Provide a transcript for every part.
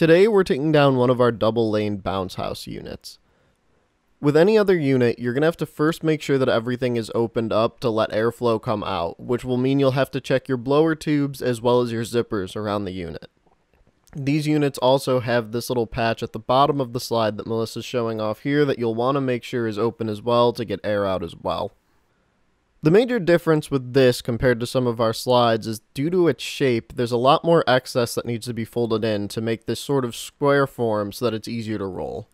Today we're taking down one of our double-lane bounce house units. With any other unit, you're going to have to first make sure that everything is opened up to let airflow come out, which will mean you'll have to check your blower tubes as well as your zippers around the unit. These units also have this little patch at the bottom of the slide that Melissa's showing off here that you'll want to make sure is open as well to get air out as well. The major difference with this compared to some of our slides is due to its shape, there's a lot more excess that needs to be folded in to make this sort of square form so that it's easier to roll.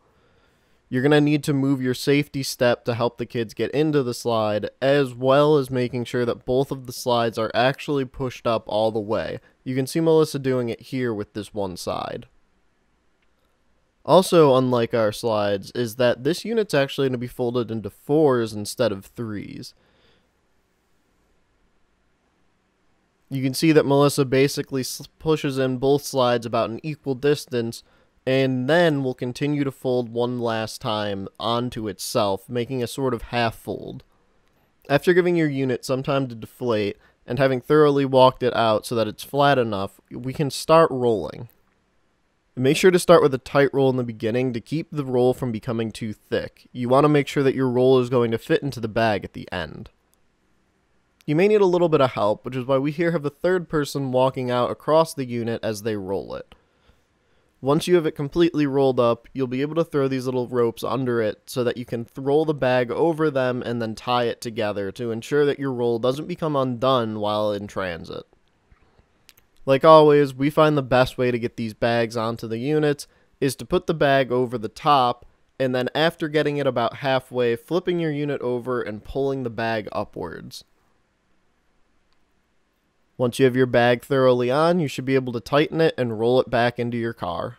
You're going to need to move your safety step to help the kids get into the slide, as well as making sure that both of the slides are actually pushed up all the way. You can see Melissa doing it here with this one side. Also, unlike our slides, is that this unit's actually going to be folded into 4s instead of 3s. You can see that Melissa basically pushes in both slides about an equal distance, and then will continue to fold one last time onto itself, making a sort of half fold. After giving your unit some time to deflate, and having thoroughly walked it out so that it's flat enough, we can start rolling. Make sure to start with a tight roll in the beginning to keep the roll from becoming too thick. You want to make sure that your roll is going to fit into the bag at the end. You may need a little bit of help, which is why we here have a third person walking out across the unit as they roll it. Once you have it completely rolled up, you'll be able to throw these little ropes under it so that you can roll the bag over them and then tie it together to ensure that your roll doesn't become undone while in transit. Like always, we find the best way to get these bags onto the units is to put the bag over the top, and then after getting it about halfway, flipping your unit over and pulling the bag upwards. Once you have your bag thoroughly on, you should be able to tighten it and roll it back into your car.